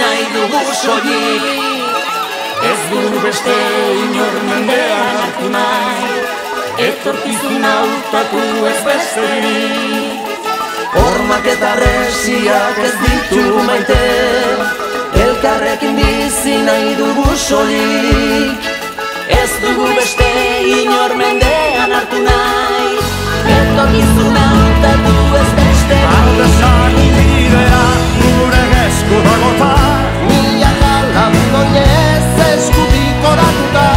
nahi dugu soilik. Ez dugu beste inor mendean hartu nahi, etorkizuna hautatu ez besterik. Hormak eta resiak ez ditu maite, elkarrekin bizi nahi dugu soilik. Ez dugu beste inor mendean hartu nahi, etorkizuna hautatu ez besterik. Aldezak bidea gure esku dagota, milaka lagun oinez eskutik oratuta.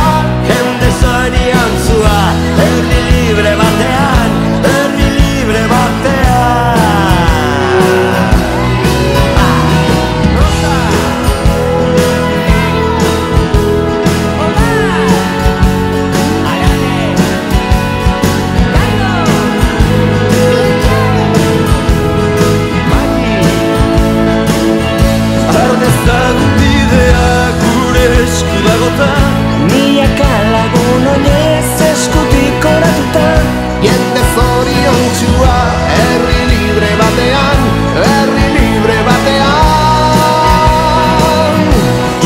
jende zarian zua, herri libre batean, herri libre batean. Milaka lagun oinez eskutik oratuta. Jende zoriontsua, herri libre batean, herri libre batean.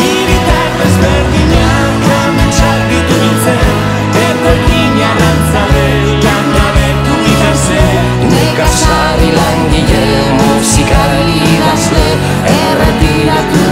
Hiritar desberdinak ametsak ditu nintzen, etorkin arrantzale langabetu izan zen. Nekazari langile, musikari idazle, erretiratu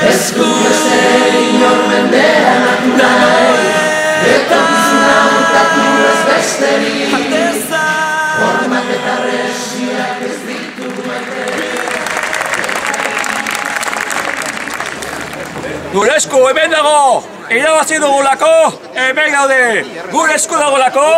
esku beste inor mendean hartu nahi, etorkizuna hautatu ez besterik. Hormak eta resiak ez ditugu maite. Gure esku hemen dago, irabazi dugulako, hemen gaude, gure esku dagolako.